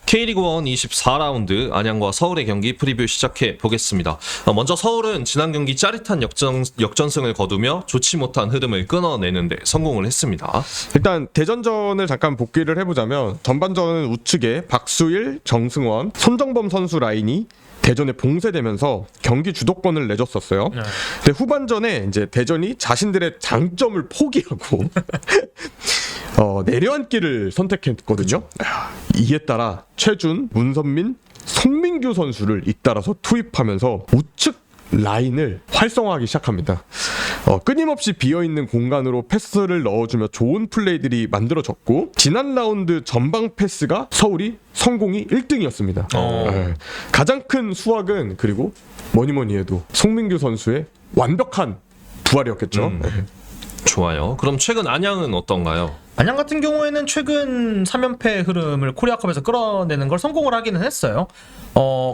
K리그 1 24라운드 안양과 서울의 경기 프리뷰 시작해 보겠습니다. 먼저 서울은 지난 경기 짜릿한 역전승을 거두며 좋지 못한 흐름을 끊어내는데 성공을 했습니다. 일단 대전전을 잠깐 복귀를 해보자면 전반전은 우측에 박수일, 정승원, 손정범 선수 라인이 대전에 봉쇄되면서 경기 주도권을 내줬었어요. 근데 후반전에 이제 대전이 자신들의 장점을 포기하고 내려앉기를 선택했거든요. 이에 따라 최준, 문선민, 송민규 선수를 잇따라서 투입하면서 우측 라인을 활성화하기 시작합니다. 끊임없이 비어있는 공간으로 패스를 넣어주며 좋은 플레이들이 만들어졌고 지난 라운드 전방 패스가 서울이 성공이 1등이었습니다. 가장 큰 수확은 그리고 뭐니뭐니 해도 송민규 선수의 완벽한 부활이었겠죠. 좋아요. 그럼 최근 안양은 어떤가요? 안양 같은 경우에는 최근 3연패 흐름을 코리아컵에서 끌어내는 걸 성공을 하기는 했어요.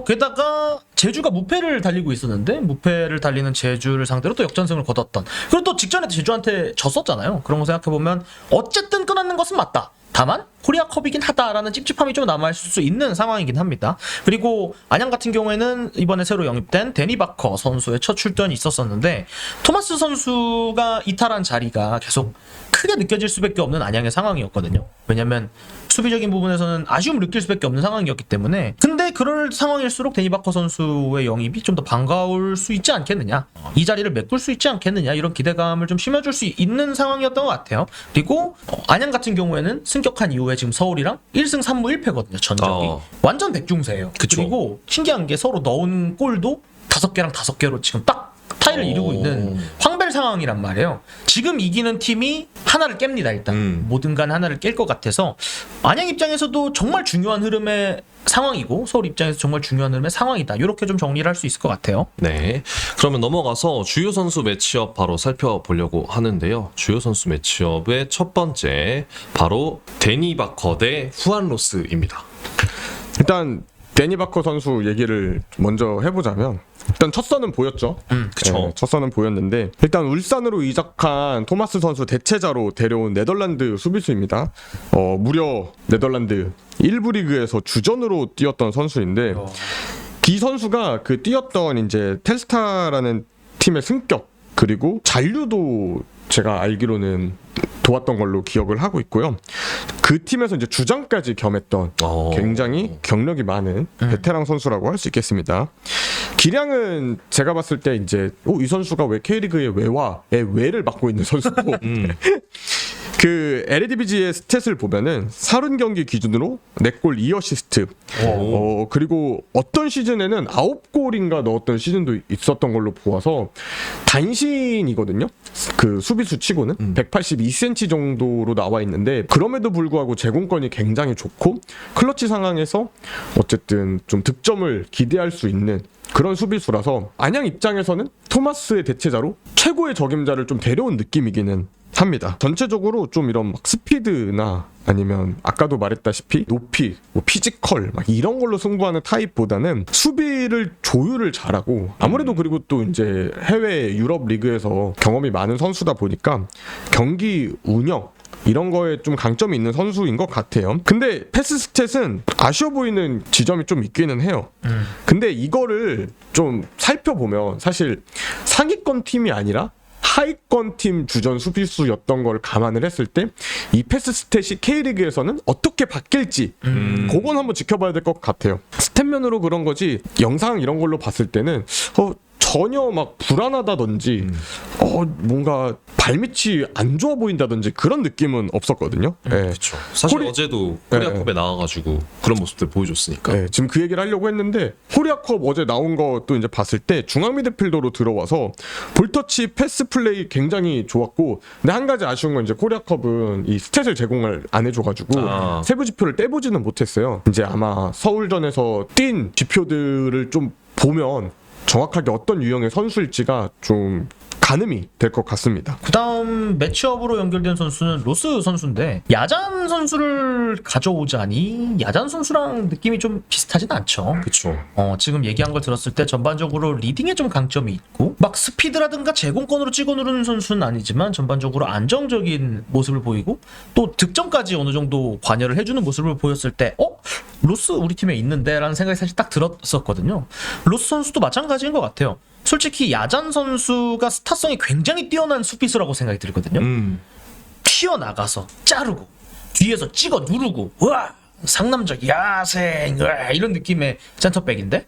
게다가 제주가 무패를 달리고 있었는데 무패를 달리는 제주를 상대로 또 역전승을 거뒀던, 그리고 또 직전에 제주한테 졌었잖아요. 그런 거 생각해보면 어쨌든 끊어낸 것은 맞다. 다만 코리아컵이긴 하다라는 찝찝함이 좀 남아있을 수 있는 상황이긴 합니다. 그리고 안양 같은 경우에는 이번에 새로 영입된 데니 바커 선수의 첫 출전이 있었었는데 토마스 선수가 이탈한 자리가 계속 크게 느껴질 수밖에 없는 안양의 상황이었거든요. 왜냐면 수비적인 부분에서는 아쉬움을 느낄 수밖에 없는 상황이었기 때문에. 근데 그럴 상황일수록 데니 바커 선수의 영입이 좀 더 반가울 수 있지 않겠느냐, 이 자리를 메꿀 수 있지 않겠느냐, 이런 기대감을 좀 심어줄 수 있는 상황이었던 것 같아요. 그리고 안양 같은 경우에는 승격한 이후에 지금 서울이랑 1승 3무 1패거든요. 전적이 완전 백중세예요. 그쵸. 그리고 신기한 게 서로 넣은 골도 5개랑 5개로 지금 딱 타이를 이루고 있는 황벨 상황이란 말이에요. 지금 이기는 팀이 하나를 깹니다. 일단 뭐든 간 하나를 깰 것 같아서 안양 입장에서도 정말 중요한 흐름의 상황이고 서울 입장에서 정말 중요한 흐름의 상황이다. 이렇게 좀 정리를 할 수 있을 것 같아요. 네, 그러면 넘어가서 주요 선수 매치업 바로 살펴보려고 하는데요. 주요 선수 매치업의 첫 번째 바로 데니 바커 대 후안 로스입니다. 일단 데니 바커 선수 얘기를 먼저 해보자면 일단 첫 선은 보였죠. 그쵸. 네, 첫 선은 보였는데 일단 울산으로 이적한 토마스 선수 대체자로 데려온 네덜란드 수비수입니다. 무려 네덜란드 1부 리그에서 주전으로 뛰었던 선수인데 이 선수가 그 뛰었던 이제 텔스타라는 팀의 승격 그리고 잔류도 제가 알기로는 도왔던 걸로 기억을 하고 있고요. 그 팀에서 이제 주장까지 겸했던 굉장히 경력이 많은 베테랑 선수라고 할 수 있겠습니다. 기량은 제가 봤을 때 이제 이 선수가 왜 K리그의 외와의 외를 맡고 있는 선수고 그 LADBG의 스탯을 보면은 30경기 기준으로 4골 2어시스트 그리고 어떤 시즌에는 9골인가 넣었던 시즌도 있었던 걸로 보아서 단신이거든요. 그 수비수 치고는 182cm 정도로 나와 있는데 그럼에도 불구하고 제공권이 굉장히 좋고 클러치 상황에서 어쨌든 좀 득점을 기대할 수 있는 그런 수비수라서 안양 입장에서는 토마스의 대체자로 최고의 적임자를 좀 데려온 느낌이기는 합니다. 전체적으로 좀 이런 막 스피드나 아니면 아까도 말했다시피 높이, 피지컬 막 이런 걸로 승부하는 타입보다는 수비를 조율을 잘하고 아무래도 그리고 또 이제 해외 유럽 리그에서 경험이 많은 선수다 보니까 경기 운영 이런 거에 좀 강점이 있는 선수인 것 같아요. 근데 패스 스탯은 아쉬워 보이는 지점이 좀 있기는 해요. 근데 이거를 좀 살펴보면 사실 상위권 팀이 아니라 하위권 팀 주전 수비수였던 걸 감안을 했을 때 이 패스 스탯이 K리그에서는 어떻게 바뀔지 그건 한번 지켜봐야 될 것 같아요. 스탯면으로 그런 거지 영상 이런 걸로 봤을 때는 전혀 막 불안하다든지 뭔가 발밑이 안 좋아 보인다든지 그런 느낌은 없었거든요. 그렇죠. 사실 어제도 코리아컵에 나와가지고 그런 모습들 보여줬으니까. 지금 그 얘기를 하려고 했는데 코리아컵 어제 나온 것도 이제 봤을 때 중앙 미드필더로 들어와서 볼터치 패스 플레이 굉장히 좋았고 근데 한 가지 아쉬운 건 이제 코리아컵은 이 스탯을 제공을 안 해줘가지고 세부 지표를 떼보지는 못했어요. 이제 아마 서울전에서 뛴 지표들을 좀 보면 정확하게 어떤 유형의 선수일지가 좀 가늠이 될 것 같습니다. 그다음 매치업으로 연결된 선수는 로스 선수인데 야잔 선수를 가져오자니 야잔 선수랑 느낌이 좀 비슷하진 않죠. 그쵸. 지금 얘기한 걸 들었을 때 전반적으로 리딩에 좀 강점이 있고 막 스피드라든가 제공권으로 찍어 누르는 선수는 아니지만 전반적으로 안정적인 모습을 보이고 또 득점까지 어느 정도 관여를 해주는 모습을 보였을 때 로스 우리 팀에 있는데 라는 생각이 사실 딱 들었었거든요. 로스 선수도 마찬가지인 것 같아요. 솔직히 야잔 선수가 스타성이 굉장히 뛰어난 수비수라고 생각이 들거든요. 튀어나가서 자르고 뒤에서 찍어 누르고 와 상남적 야생 이런 느낌의 센터백인데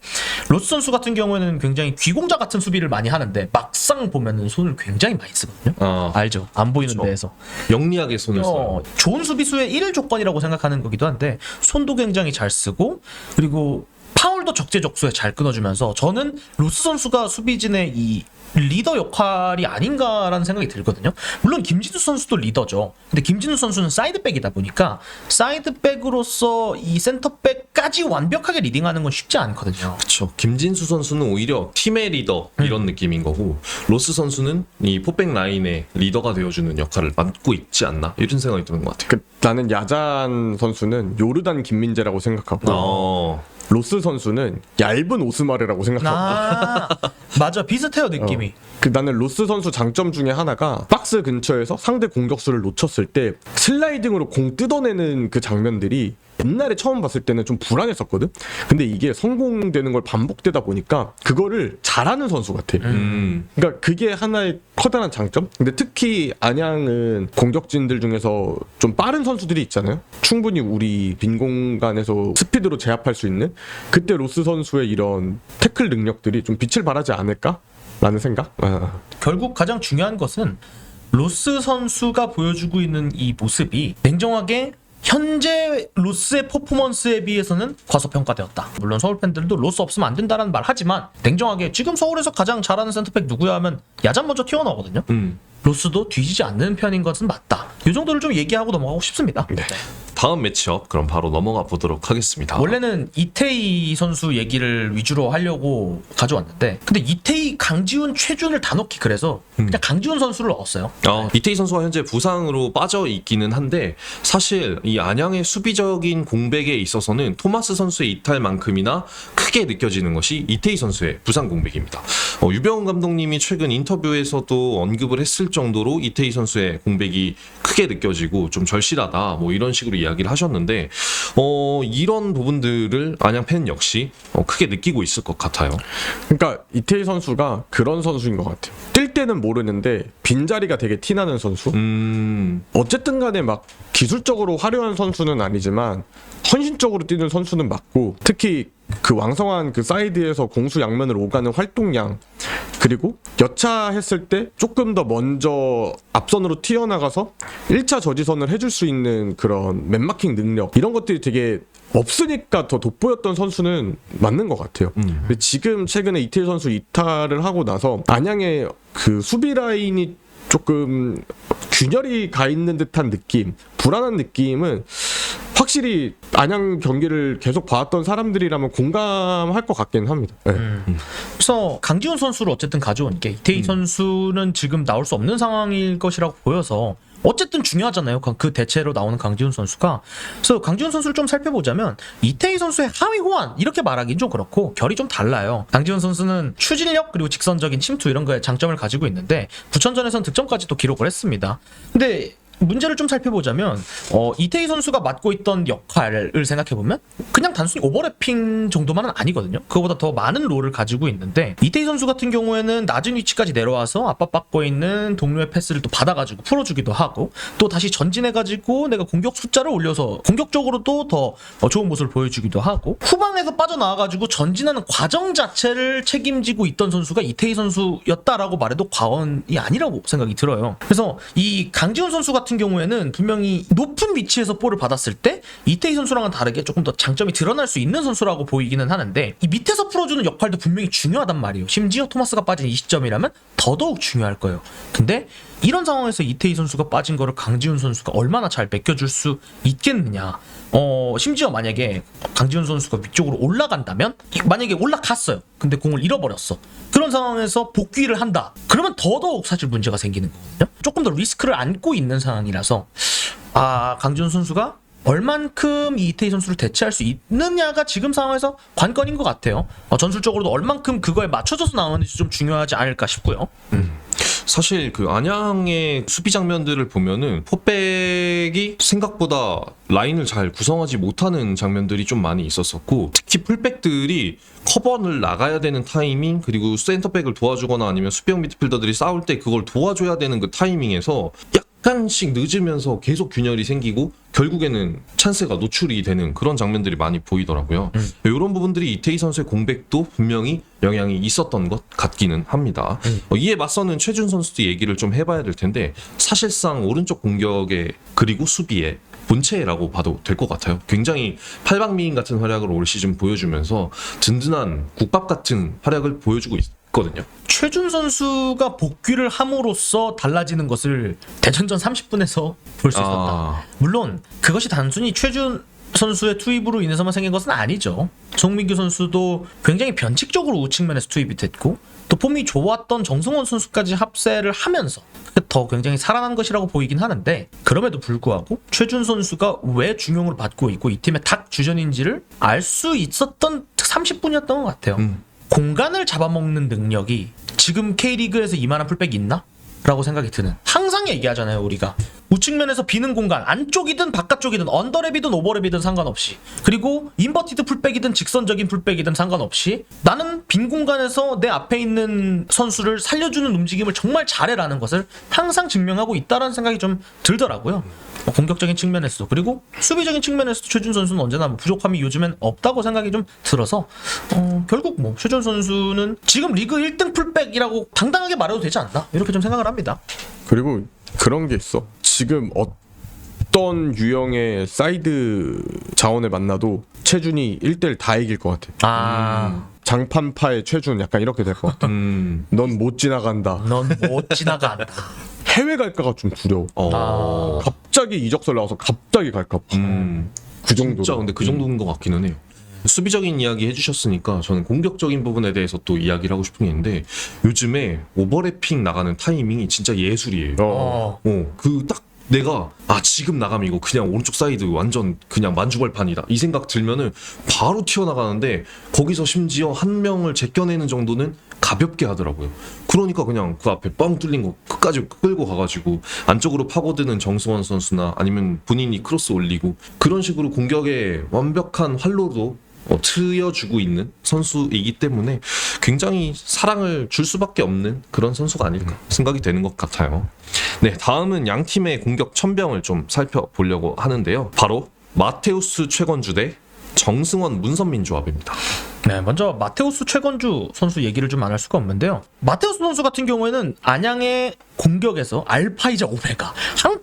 로스 선수 같은 경우에는 굉장히 귀공자 같은 수비를 많이 하는데 막상 보면은 손을 굉장히 많이 쓰거든요. 알죠? 안 보이는 그쵸. 데에서 영리하게 손을 써요. 좋은 수비수의 1 조건이라고 생각하는 거기도 한데 손도 굉장히 잘 쓰고 그리고 파울도 적재적소에 잘 끊어주면서 저는 로스 선수가 수비진의 이 리더 역할이 아닌가라는 생각이 들거든요. 물론 김진수 선수도 리더죠. 근데 김진수 선수는 사이드백이다 보니까 사이드백으로서 이 센터백까지 완벽하게 리딩하는 건 쉽지 않거든요. 그쵸. 김진수 선수는 오히려 팀의 리더 이런 느낌인 거고 로스 선수는 이 포백 라인의 리더가 되어주는 역할을 맡고 있지 않나 이런 생각이 드는 것 같아요. 나는 야잔 선수는 요르단 김민재라고 생각하고 로스 선수는 얇은 오스마르라고 생각하고 맞아 비슷해요 느낌이. 나는 로스 선수 장점 중에 하나가 박스 근처에서 상대 공격수를 놓쳤을 때 슬라이딩으로 공 뜯어내는 그 장면들이 옛날에 처음 봤을 때는 좀 불안했었거든. 근데 이게 성공되는 걸 반복되다 보니까 그거를 잘하는 선수 같아. 그러니까 그게 하나의 커다란 장점. 근데 특히 안양은 공격진들 중에서 좀 빠른 선수들이 있잖아요. 충분히 우리 빈 공간에서 스피드로 제압할 수 있는 그때 로스 선수의 이런 태클 능력들이 좀 빛을 발하지 않을까? 라는 생각? 결국 가장 중요한 것은 로스 선수가 보여주고 있는 이 모습이 냉정하게 현재 로스의 퍼포먼스에 비해서는 과소평가되었다. 물론 서울 팬들도 로스 없으면 안 된다는 말 하지만 냉정하게 지금 서울에서 가장 잘하는 센터백 누구야 하면 야잔 먼저 튀어나오거든요. 로스도 뒤지지 않는 편인 것은 맞다. 이 정도를 좀 얘기하고 넘어가고 싶습니다. 네. 다음 매치업 그럼 바로 넘어가 보도록 하겠습니다. 원래는 이태희 선수 얘기를 위주로 하려고 가져왔는데 근데 이태희, 강지훈, 최준을 다 넣기 그래서 그냥 강지훈 선수를 넣었어요. 이태희 선수가 현재 부상으로 빠져 있기는 한데 사실 이 안양의 수비적인 공백에 있어서는 토마스 선수의 이탈만큼이나 크게 느껴지는 것이 이태희 선수의 부상 공백입니다. 유병훈 감독님이 최근 인터뷰에서도 언급을 했을 정도로 이태희 선수의 공백이 크게 느껴지고 좀 절실하다 뭐 이런 식으로 이야기를 하셨는데 이런 부분들을 안양 팬 역시 크게 느끼고 있을 것 같아요. 그러니까 이태희 선수가 그런 선수인 것 같아요. 뛸 때는 모르는데 빈자리가 되게 티나는 선수. 어쨌든 간에 막 기술적으로 화려한 선수는 아니지만 헌신적으로 뛰는 선수는 맞고 특히 그 왕성한 그 사이드에서 공수 양면을 오가는 활동량 그리고 여차했을 때 조금 더 먼저 앞선으로 튀어나가서 1차 저지선을 해줄 수 있는 그런 맨마킹 능력 이런 것들이 되게 없으니까 더 돋보였던 선수는 맞는 것 같아요. 근데 지금 최근에 이태희 선수 이탈을 하고 나서 안양의 그 수비 라인이 조금 균열이 가 있는 듯한 느낌, 불안한 느낌은 확실히 안양 경기를 계속 봐왔던 사람들이라면 공감할 것 같긴 합니다. 네. 그래서 강지훈 선수를 어쨌든 가져온 게 이태희 선수는 지금 나올 수 없는 상황일 것이라고 보여서 어쨌든 중요하잖아요. 그 대체로 나오는 강지훈 선수가. 그래서 강지훈 선수를 좀 살펴보자면 이태희 선수의 하위 호환 이렇게 말하기는 좀 그렇고 결이 좀 달라요. 강지훈 선수는 추진력 그리고 직선적인 침투 이런 거에 장점을 가지고 있는데 부천전에서는 득점까지 또 기록을 했습니다. 근데 문제를 좀 살펴보자면 이태희 선수가 맡고 있던 역할을 생각해보면 그냥 단순히 오버래핑 정도만은 아니거든요. 그거보다 더 많은 롤을 가지고 있는데 이태희 선수 같은 경우에는 낮은 위치까지 내려와서 압박받고 있는 동료의 패스를 또 받아가지고 풀어주기도 하고 또 다시 전진해가지고 내가 공격 숫자를 올려서 공격적으로도 더 좋은 모습을 보여주기도 하고 후방에서 빠져나와가지고 전진하는 과정 자체를 책임지고 있던 선수가 이태희 선수였다라고 말해도 과언이 아니라고 생각이 들어요. 그래서 이 강지훈 선수 같은 경우에는 분명히 높은 위치에서 볼을 받았을 때 이태희 선수랑은 다르게 조금 더 장점이 드러날 수 있는 선수라고 보이기는 하는데 이 밑에서 풀어주는 역할도 분명히 중요하단 말이에요. 심지어 토마스가 빠진 이 시점이라면 더더욱 중요할 거예요. 근데 이런 상황에서 이태희 선수가 빠진 거를 강지훈 선수가 얼마나 잘 맡겨줄 수 있겠느냐. 심지어 만약에 강지훈 선수가 위쪽으로 올라간다면, 만약에 올라갔어요. 근데 공을 잃어버렸어. 그런 상황에서 복귀를 한다. 그러면 더더욱 사실 문제가 생기는 거거든요. 조금 더 리스크를 안고 있는 상황이라서 강지훈 선수가 얼만큼 이 이태희 선수를 대체할 수 있느냐가 지금 상황에서 관건인 것 같아요. 전술적으로도 얼만큼 그거에 맞춰져서 나오는지 좀 중요하지 않을까 싶고요. 사실 그 안양의 수비 장면들을 보면은 포백이 생각보다 라인을 잘 구성하지 못하는 장면들이 좀 많이 있었었고, 특히 풀백들이 커버를 나가야 되는 타이밍, 그리고 센터백을 도와주거나 아니면 수비형 미드필더들이 싸울 때 그걸 도와줘야 되는 그 타이밍에서 약간씩 늦으면서 계속 균열이 생기고 결국에는 찬스가 노출이 되는 그런 장면들이 많이 보이더라고요. 이런 부분들이 이태희 선수의 공백도 분명히 영향이 있었던 것 같기는 합니다. 이에 맞서는 최준 선수도 얘기를 좀 해봐야 될 텐데, 사실상 오른쪽 공격에 그리고 수비에 본체라고 봐도 될 것 같아요. 굉장히 팔방미인 같은 활약을 올 시즌 보여주면서 든든한 국밥 같은 활약을 보여주고 있거든요. 최준 선수가 복귀를 함으로써 달라지는 것을 대전전 30분에서 볼 수 있었다. 물론 그것이 단순히 최준 선수의 투입으로 인해서만 생긴 것은 아니죠. 송민규 선수도 굉장히 변칙적으로 우측면에서 투입이 됐고, 또 폼이 좋았던 정승원 선수까지 합세를 하면서 더 굉장히 살아난 것이라고 보이긴 하는데, 그럼에도 불구하고 최준 선수가 왜 중용을 받고 있고 이 팀의 탁 주전인지를 알 수 있었던 30분이었던 것 같아요. 공간을 잡아먹는 능력이 지금 K리그에서 이만한 풀백이 있나? 라고 생각이 드는. 항상 얘기하잖아요, 우리가. 우측면에서 비는 공간, 안쪽이든 바깥쪽이든 언더랩이든 오버랩이든 상관없이, 그리고 인버티드 풀백이든 직선적인 풀백이든 상관없이 나는 빈 공간에서 내 앞에 있는 선수를 살려주는 움직임을 정말 잘해라는 것을 항상 증명하고 있다는 생각이 좀 들더라고요. 공격적인 측면에서도, 그리고 수비적인 측면에서도 최준 선수는 언제나 부족함이 요즘엔 없다고 생각이 좀 들어서 결국 최준 선수는 지금 리그 1등 풀백이라고 당당하게 말해도 되지 않나, 이렇게 좀 생각을 합니다. 그리고 그런 게 있어. 지금 어떤 유형의 사이드 자원을 만나도 최준이 1대1 다 이길 것 같아. 장판파의 최준 약간 이렇게 될 것 같아. 넌 못 지나간다. 넌 못 지나간다. 해외 갈까가 좀 두려워. 갑자기 이적설 나와서 갑자기 갈까 봐. 그 정도. 진짜 근데 그 정도인 것 같기는 해요. 수비적인 이야기 해주셨으니까 저는 공격적인 부분에 대해서 또 이야기를 하고 싶은 게 있는데, 요즘에 오버래핑 나가는 타이밍이 진짜 예술이에요. 그 딱 내가 지금 나가면 이거 그냥 오른쪽 사이드 완전 그냥 만주벌판이다 이 생각 들면은 바로 튀어나가는데, 거기서 심지어 한 명을 제껴내는 정도는 가볍게 하더라고요. 그러니까 그냥 그 앞에 뻥 뚫린 거 끝까지 끌고 가가지고 안쪽으로 파고드는 정승원 선수나 아니면 본인이 크로스 올리고, 그런 식으로 공격에 완벽한 활로도 트여주고 있는 선수이기 때문에 굉장히 사랑을 줄 수밖에 없는 그런 선수가 아닐까 생각이 되는 것 같아요. 네, 다음은 양 팀의 공격 천병을 좀 살펴보려고 하는데요. 바로 마테우스 최건주 대 정승원 문선민 조합입니다. 네, 먼저 마테우스 최건주 선수 얘기를 좀 안 할 수가 없는데요. 마테우스 선수 같은 경우에는 안양의 공격에서 알파이자 오메가,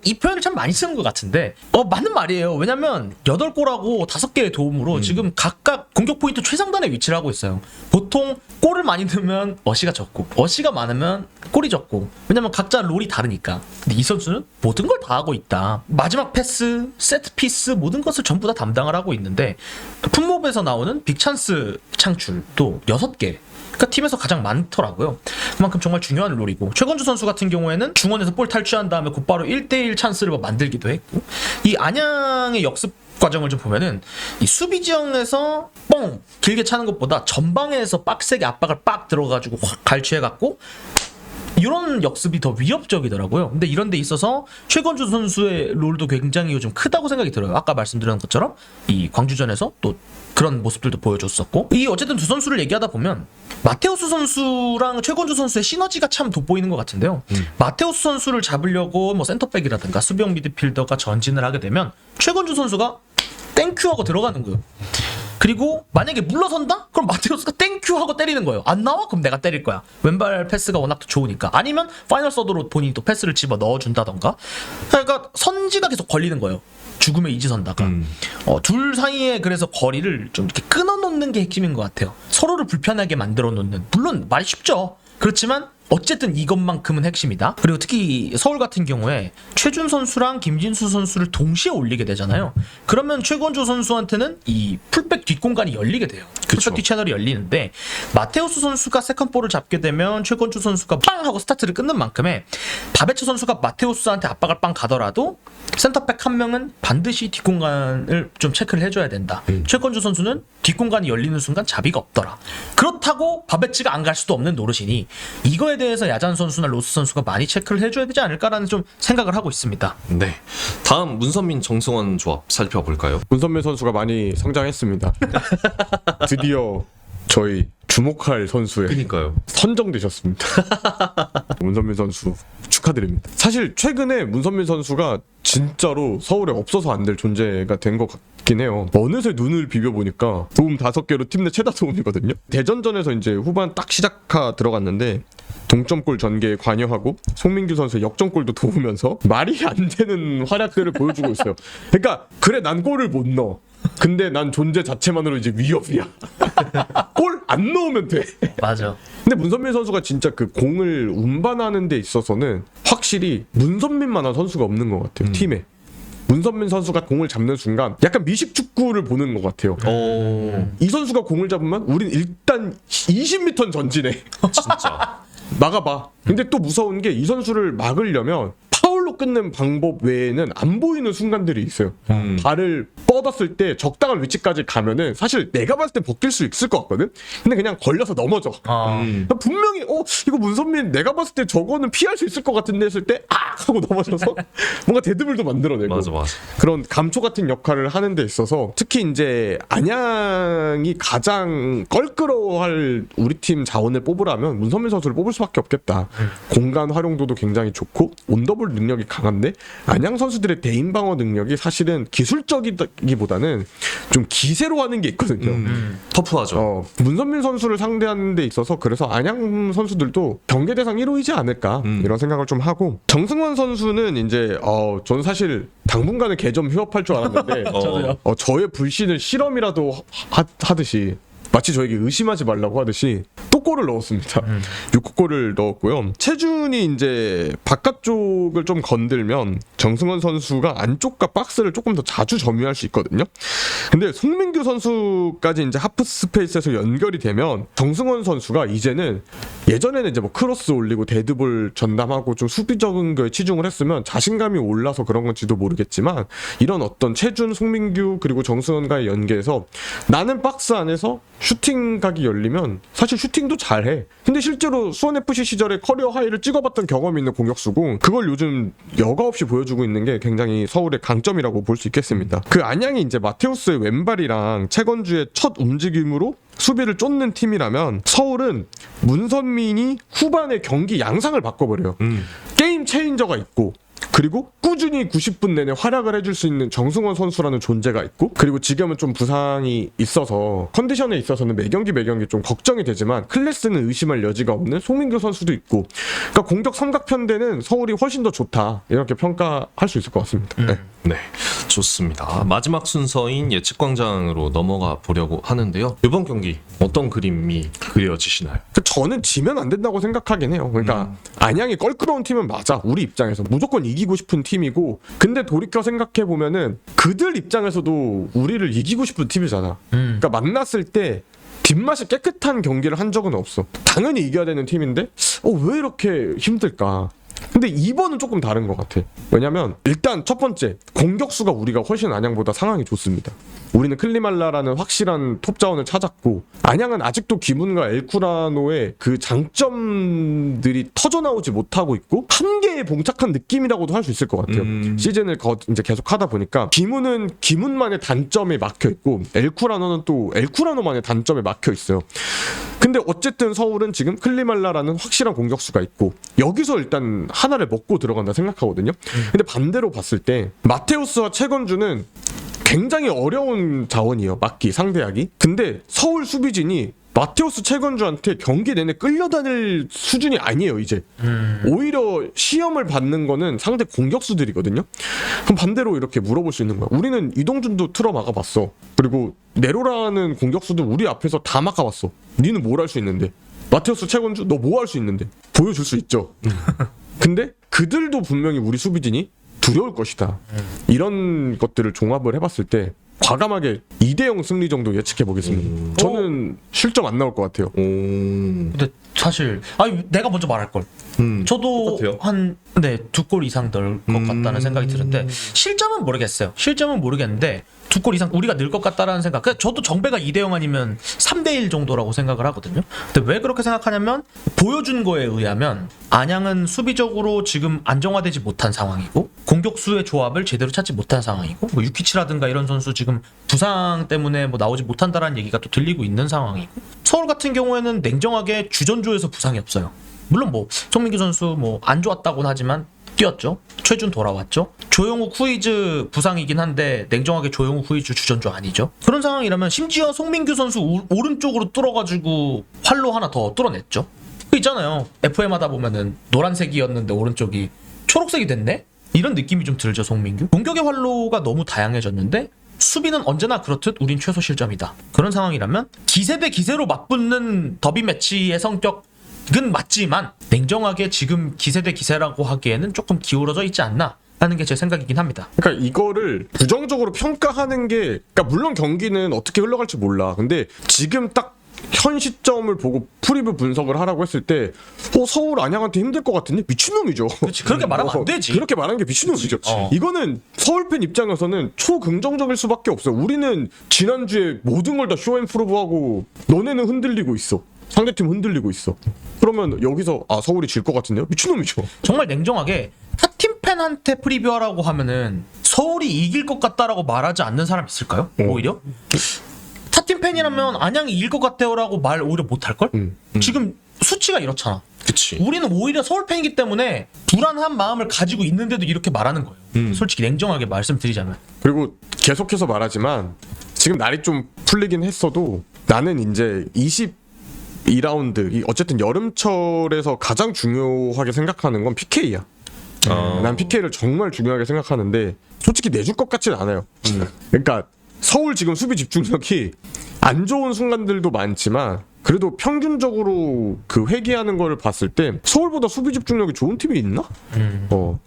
이 표현을 참 많이 쓰는 것 같은데 맞는 말이에요. 왜냐면 8골하고 5개의 도움으로 지금 각각 공격 포인트 최상단에 위치를 하고 있어요. 보통 골을 많이 넣으면 어시가 적고, 어시가 많으면 골이 적고, 왜냐면 각자 롤이 다르니까. 근데 이 선수는 모든 걸 다 하고 있다. 마지막 패스, 세트피스 모든 것을 전부 다 담당을 하고 있는데, 품몹에서 나오는 빅찬스 창출도 6개. 그러니까 팀에서 가장 많더라고요. 그만큼 정말 중요한 롤이고, 최건주 선수 같은 경우에는 중원에서 볼 탈취한 다음에 곧바로 1대1 찬스를 만들기도 했고, 이 안양의 역습 과정을 좀 보면은 이 수비 지형에서 뻥 길게 차는 것보다 전방에서 빡세게 압박을 빡 들어가지고 확 갈취해갖고 이런 역습이 더 위협적이더라고요. 근데 이런 데 있어서 최건주 선수의 롤도 굉장히 요즘 크다고 생각이 들어요. 아까 말씀드린 것처럼 이 광주전에서 또 그런 모습들도 보여줬었고, 이 어쨌든 두 선수를 얘기하다 보면 마테우스 선수랑 최건주 선수의 시너지가 참 돋보이는 것 같은데요. 마테우스 선수를 잡으려고 센터백이라든가 수비형 미드필더가 전진을 하게 되면 최건주 선수가 땡큐하고 들어가는 거예요. 그리고 만약에 물러선다? 그럼 마테우스가 땡큐 하고 때리는 거예요. 안 나와? 그럼 내가 때릴 거야. 왼발 패스가 워낙 좋으니까. 아니면 파이널 서드로 본인이 또 패스를 집어 넣어준다던가. 그러니까 선지가 계속 걸리는 거예요. 죽음의 이지선다가. 둘 사이에 그래서 거리를 좀 이렇게 끊어놓는 게 핵심인 것 같아요. 서로를 불편하게 만들어 놓는. 물론 말이 쉽죠. 그렇지만 어쨌든 이것만큼은 핵심이다. 그리고 특히 서울 같은 경우에 최준 선수랑 김진수 선수를 동시에 올리게 되잖아요. 그러면 최건조 선수한테는 이 풀백 뒷공간이 열리게 돼요. 그쵸. 풀백 뒷채널이 열리는데 마테우스 선수가 세컨볼을 잡게 되면 최건조 선수가 빵 하고 스타트를 끊는 만큼에 바베츠 선수가 마테우스한테 압박을 빵 가더라도 센터백 한 명은 반드시 뒷공간을 좀 체크를 해줘야 된다. 최건조 선수는 뒷공간이 열리는 순간 자비가 없더라. 그렇다고 바베츠가 안 갈 수도 없는 노릇이니 이거에 대해서 야잔 선수나 로스 선수가 많이 체크를 해줘야 되지 않을까라는 좀 생각을 하고 있습니다. 네. 다음 문선민 정승원 조합 살펴볼까요? 문선민 선수가 많이 성장했습니다. 드디어 저희 주목할 선수에 그러니까요. 선정되셨습니다. 문선민 선수 축하드립니다. 사실 최근에 문선민 선수가 진짜로 서울에 없어서 안 될 존재가 된 것 같긴 해요. 어느새 눈을 비벼보니까 도움 5개로 팀 내 최다 도움이거든요. 대전전에서 이제 후반 딱 시작하 들어갔는데 동점골 전개에 관여하고 송민규 선수의 역전골도 도우면서 말이 안 되는 활약들을 보여주고 있어요. 그러니까 그래 난 골을 못 넣어. 근데 난 존재 자체만으로 이제 위협이야. 골 안 넣으면 돼. 맞아. 근데 문선민 선수가 진짜 그 공을 운반하는 데 있어서는 확실히 문선민만한 선수가 없는 것 같아요. 팀에. 문선민 선수가 공을 잡는 순간 약간 미식 축구를 보는 것 같아요. 이 선수가 공을 잡으면 우린 일단 20m 전진해. 진짜. 막아봐. 근데 또 무서운 게 이 선수를 막으려면 파울로 끝낸 방법 외에는 안 보이는 순간들이 있어요. 발을 뻗었을 때 적당한 위치까지 가면은 사실 내가 봤을 때 벗길 수 있을 것 같거든. 근데 그냥 걸려서 넘어져. 분명히 이거 문선민 내가 봤을 때 저거는 피할 수 있을 것 같은데 했을 때 하고 넘어져서 뭔가 데드블도 만들어내고 맞아. 그런 감초 같은 역할을 하는 데 있어서 특히 이제 안양이 가장 껄끄러워할 우리 팀 자원을 뽑으라면 문선민 선수를 뽑을 수밖에 없겠다. 공간 활용도도 굉장히 좋고 온더볼 능력이 강한데 안양 선수들의 대인 방어 능력이 사실은 기술적이기보다는 좀 기세로 하는 게 있거든요. 터프하죠. 문선민 선수를 상대하는 데 있어서 그래서 안양 선수들도 경계 대상 1호이지 않을까 이런 생각을 좀 하고 정승원 선수는 이제 저는 사실 당분간은 개점 휴업할 줄 알았는데 저도요. 저의 불신을 실험이라도 하듯이 마치 저에게 의심하지 말라고 하듯이 또 골을 넣었습니다. 6골을 넣었고요. 체준이 이제 바깥쪽을 좀 건들면 정승원 선수가 안쪽과 박스를 조금 더 자주 점유할 수 있거든요. 근데 송민규 선수까지 이제 하프 스페이스에서 연결이 되면 정승원 선수가 이제는 예전에는 이제 뭐 크로스 올리고 데드볼 전담하고 좀 수비적인 거에 치중을 했으면 자신감이 올라서 그런 건지도 모르겠지만 이런 어떤 체준, 송민규 그리고 정승원과의 연계에서 나는 박스 안에서 슈팅 각이 열리면 사실 슈팅도 잘해. 근데 실제로 수원FC 시절에 커리어 하이를 찍어봤던 경험이 있는 공격수고 그걸 요즘 여과 없이 보여주고 있는 게 굉장히 서울의 강점이라고 볼 수 있겠습니다. 그 안양이 이제 마테우스의 왼발이랑 최건주의 첫 움직임으로 수비를 쫓는 팀이라면 서울은 문선민이 후반에 경기 양상을 바꿔버려요. 게임 체인저가 있고 그리고 꾸준히 90분 내내 활약을 해줄 수 있는 정승원 선수라는 존재가 있고 그리고 지금은 좀 부상이 있어서 컨디션에 있어서는 매경기 좀 걱정이 되지만 클래스는 의심할 여지가 없는 송민규 선수도 있고 그러니까 공격 삼각편대는 서울이 훨씬 더 좋다 이렇게 평가할 수 있을 것 같습니다. 네, 좋습니다. 마지막 순서인 예측광장으로 넘어가 보려고 하는데요. 이번 경기 어떤 그림이 그려지시나요? 저는 지면 안 된다고 생각하긴 해요. 그러니까 안양이 껄끄러운 팀은 맞아. 우리 입장에서 무조건 이기고 싶은 팀이고 근데 돌이켜 생각해 보면은 그들 입장에서도 우리를 이기고 싶은 팀이잖아. 그러니까 만났을 때 뒷맛이 깨끗한 경기를 한 적은 없어. 당연히 이겨야 되는 팀인데 왜 이렇게 힘들까? 근데 이번은 조금 다른 것 같아. 왜냐면 일단 첫 번째 공격수가 우리가 훨씬 안양보다 상황이 좋습니다. 우리는 클리말라라는 확실한 톱 자원을 찾았고 안양은 아직도 기문과 엘쿠라노의 그 장점들이 터져나오지 못하고 있고 한계에 봉착한 느낌이라고도 할 수 있을 것 같아요. 시즌을 이제 계속 하다 보니까 기문은 기문만의 단점에 막혀 있고 엘쿠라노는 또 엘쿠라노만의 단점에 막혀 있어요. 근데 어쨌든 서울은 지금 클리말라라는 확실한 공격수가 있고 여기서 일단 하나를 먹고 들어간다 생각하거든요. 근데 반대로 봤을 때 마테우스와 최건주는 굉장히 어려운 자원이에요. 막기, 상대하기. 근데 서울 수비진이 마테우스 최건주한테 경기 내내 끌려다닐 수준이 아니에요 이제. 오히려 시험을 받는 거는 상대 공격수들이거든요. 그럼 반대로 이렇게 물어볼 수 있는 거야. 우리는 이동준도 틀어 막아봤어. 그리고 네로라는 공격수도 우리 앞에서 다 막아봤어. 니는 뭘 할 수 있는데? 마테우스, 최건주 너 뭐 할 수 있는데 보여줄 수 있죠. 근데 그들도 분명히 우리 수비진이 두려울 것이다. 이런 것들을 종합을 해봤을 때 과감하게 2대0 승리 정도 예측해 보겠습니다. 저는 실점 안 나올 것 같아요. 근데 사실 내가 먼저 말할 걸. 저도 똑같아요. 한 2골 이상 넣을 것 같다는 생각이 드는데 실점은 모르겠어요. 실점은 모르겠는데 2골 이상 우리가 늘 것 같다라는 생각. 저도 정배가 2대0 아니면 3대1 정도라고 생각을 하거든요. 근데 왜 그렇게 생각하냐면 보여준 거에 의하면 안양은 수비적으로 지금 안정화되지 못한 상황이고 공격수의 조합을 제대로 찾지 못한 상황이고 뭐 유키치라든가 이런 선수 지금 부상 때문에 뭐 나오지 못한다라는 얘기가 또 들리고 있는 상황이고 서울 같은 경우에는 냉정하게 주전조에서 부상이 없어요. 물론 뭐 송민규 선수 뭐 안 좋았다고는 하지만 뛰었죠. 최준 돌아왔죠. 조용욱 후이즈 부상이긴 한데 냉정하게 조용욱 후이즈 주전조 아니죠. 그런 상황이라면 심지어 송민규 선수 오른쪽으로 뚫어가지고 활로 하나 더 뚫어냈죠. 그 있잖아요. FM 하다 보면은 노란색이었는데 오른쪽이 초록색이 됐네? 이런 느낌이 좀 들죠. 송민규. 공격의 활로가 너무 다양해졌는데 수비는 언제나 그렇듯 우린 최소 실점이다. 그런 상황이라면 기세 대 기세로 맞붙는 더비 매치의 성격은 맞지만 냉정하게 지금 기세 대 기세라고 하기에는 조금 기울어져 있지 않나 하는 게 제 생각이긴 합니다. 그러니까 이거를 부정적으로 평가하는 게, 그러니까 물론 경기는 어떻게 흘러갈지 몰라. 근데 지금 딱 현 시점을 보고 프리뷰 분석을 하라고 했을 때 서울 안양한테 힘들 것 같은데 미친놈이죠. 그렇지, 그렇게 말하면 안 되지. 그렇게 말하는 게 미친놈이죠. 이거는 서울 팬 입장에서는 초긍정적일 수밖에 없어. 우리는 지난주에 모든 걸 다 쇼앤프로브하고 너네는 흔들리고 있어. 상대팀 흔들리고 있어. 그러면 여기서 서울이 질 것 같은데요? 미친놈이죠. 정말 냉정하게 타팀 팬한테 프리뷰하라고 하면은 서울이 이길 것 같다라고 말하지 않는 사람 있을까요? 오히려? 타팀 팬이라면 안양이 이길 것 같아요라고 말 오히려 못할걸? 지금 수치가 이렇잖아. 그치. 우리는 오히려 서울 팬이기 때문에 불안한 마음을 가지고 있는데도 이렇게 말하는 거예요. 솔직히 냉정하게 말씀드리자면. 그리고 계속해서 말하지만 지금 날이 좀 풀리긴 했어도 나는 이제 22라운드 어쨌든 여름철에서 가장 중요하게 생각하는 건 PK야. 난 PK를 정말 중요하게 생각하는데 솔직히 내줄 것 같진 않아요. 그러니까 서울 지금 수비 집중력이 안 좋은 순간들도 많지만 그래도 평균적으로 그 회귀하는 거를 봤을 때 서울보다 수비 집중력이 좋은 팀이 있나?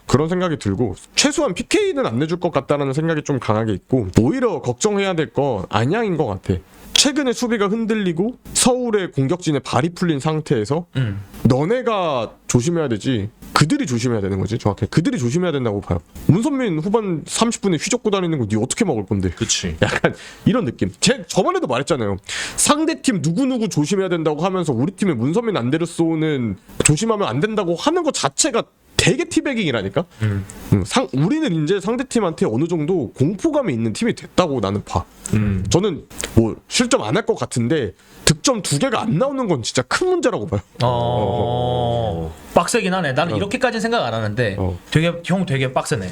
그런 생각이 들고 최소한 PK는 안 내줄 것 같다라는 생각이 좀 강하게 있고 오히려 걱정해야 될 건 안양인 것 같아. 최근에 수비가 흔들리고 서울의 공격진에 발이 풀린 상태에서 너네가 조심해야 되지 그들이 조심해야 되는 거지. 정확히 그들이 조심해야 된다고 봐요. 문선민 후반 30분에 휘젓고 다니는 거 니 어떻게 막을 건데. 그치. 약간 이런 느낌. 저번에도 말했잖아요. 상대팀 누구누구 조심해야 된다고 하면서 우리 팀의 문선민 안데르손은 조심하면 안 된다고 하는 것 자체가 되게 티베깅이라니까. 우리는 이제 상대팀한테 어느 정도 공포감이 있는 팀이 됐다고 나는 봐. 저는 뭐 실점 안 할 것 같은데 득점 2개가 안 나오는 건 진짜 큰 문제라고 봐요. 빡세긴 하네. 나는 이렇게까지는 생각 안 하는데 되게 빡세네.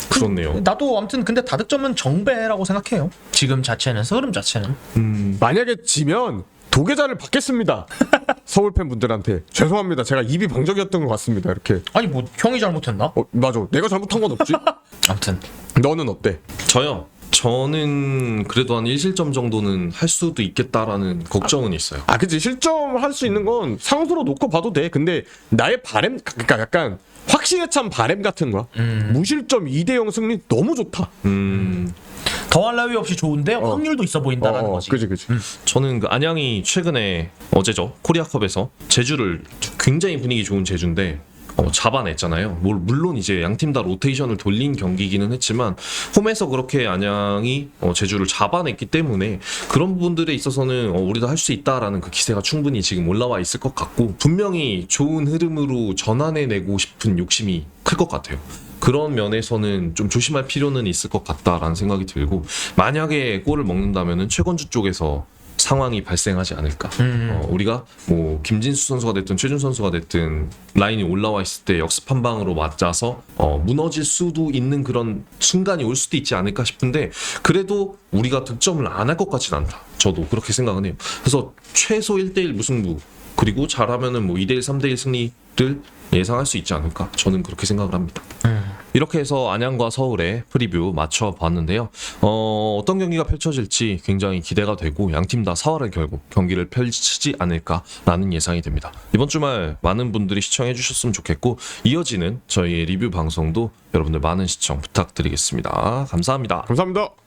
그렇네요. 나도 아무튼 근데 다득점은 정배라고 생각해요. 지금 자체는 흐름 자체는. 만약에 지면 도계자를 받겠습니다. 서울 팬분들한테 죄송합니다. 제가 입이 방정이었던 것 같습니다. 이렇게. 아니 뭐 형이 잘못했나? 맞아. 내가 잘못한 건 없지. 아무튼 너는 어때? 저요. 저는 그래도 한 1실점 정도는 할 수도 있겠다라는 걱정은 있어요. 그치. 실점할 수 있는 건 상수로 놓고 봐도 돼. 근데 나의 바램, 그러니까 약간 확신에 찬 바램 같은 거야. 무실점 2대0 승리 너무 좋다. 더할 나위 없이 좋은데 확률도 있어 보인다라는 거지. 그치. 저는 그 안양이 최근에 어제죠 코리아컵에서 제주를 굉장히 분위기 좋은 제주인데 잡아냈잖아요. 물론 이제 양팀 다 로테이션을 돌린 경기기는 했지만 홈에서 그렇게 안양이 제주를 잡아냈기 때문에 그런 부분들에 있어서는 우리도 할 수 있다라는 그 기세가 충분히 지금 올라와 있을 것 같고 분명히 좋은 흐름으로 전환해내고 싶은 욕심이 클 것 같아요. 그런 면에서는 좀 조심할 필요는 있을 것 같다라는 생각이 들고 만약에 골을 먹는다면은 최건주 쪽에서 상황이 발생하지 않을까. 우리가 뭐 김진수 선수가 됐든 최준 선수가 됐든 라인이 올라와 있을 때 역습 한 방으로 맞아서 무너질 수도 있는 그런 순간이 올 수도 있지 않을까 싶은데 그래도 우리가 득점을 안 할 것 같진 않다. 저도 그렇게 생각은 해요. 그래서 최소 1대1 무승부 그리고 잘하면은 뭐 2대1, 3대1 승리를 예상할 수 있지 않을까. 저는 그렇게 생각을 합니다. 이렇게 해서 안양과 서울의 프리뷰 맞춰봤는데요. 어떤 경기가 펼쳐질지 굉장히 기대가 되고 양팀 다 4활을 결고 경기를 펼치지 않을까라는 예상이 됩니다. 이번 주말 많은 분들이 시청해 주셨으면 좋겠고 이어지는 저희의 리뷰 방송도 여러분들 많은 시청 부탁드리겠습니다. 감사합니다. 감사합니다.